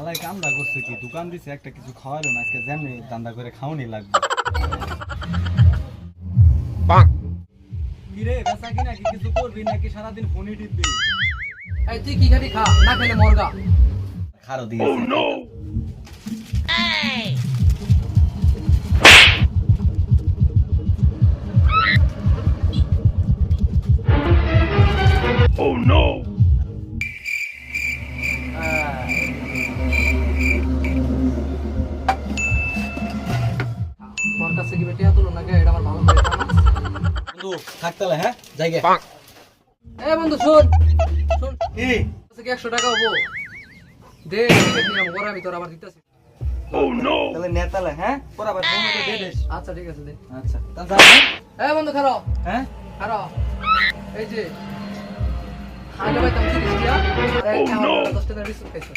হালাই কামটা করছে কি দোকান দিছে একটা কিছু খাওয়ালো না আজকে যেমনি দান্দা করে খাওয়ানি লাগবে কিরে বেচা কিনা কি কিছু করবি নাকি সারাদিন ফোনই টিপবি এই তুই কি খাবি খা না খেলে মরগা খারো দিয়েছে Oh no! তোর কাছে কি বেটিয়া তুলো না গে এটা আমার ভালো করে জানা বন্ধু থাকতালে হ্যাঁ জায়গা এ বন্ধু শুন শুন কি কাছে কি 100 টাকা হবো দে নিলাম ওরা আমি তোর আবার দিতেছি Oh no! তাহলে নেতালে হ্যাঁ পর আবার ফোন করে দে দেস আচ্ছা ঠিক আছে দে আচ্ছা তাহলে এ বন্ধু খারো হ্যাঁ খারো এই যে আগে ভাই তুমি 30 টাকা আরে 10 টাকা বিস্কুট খাইছো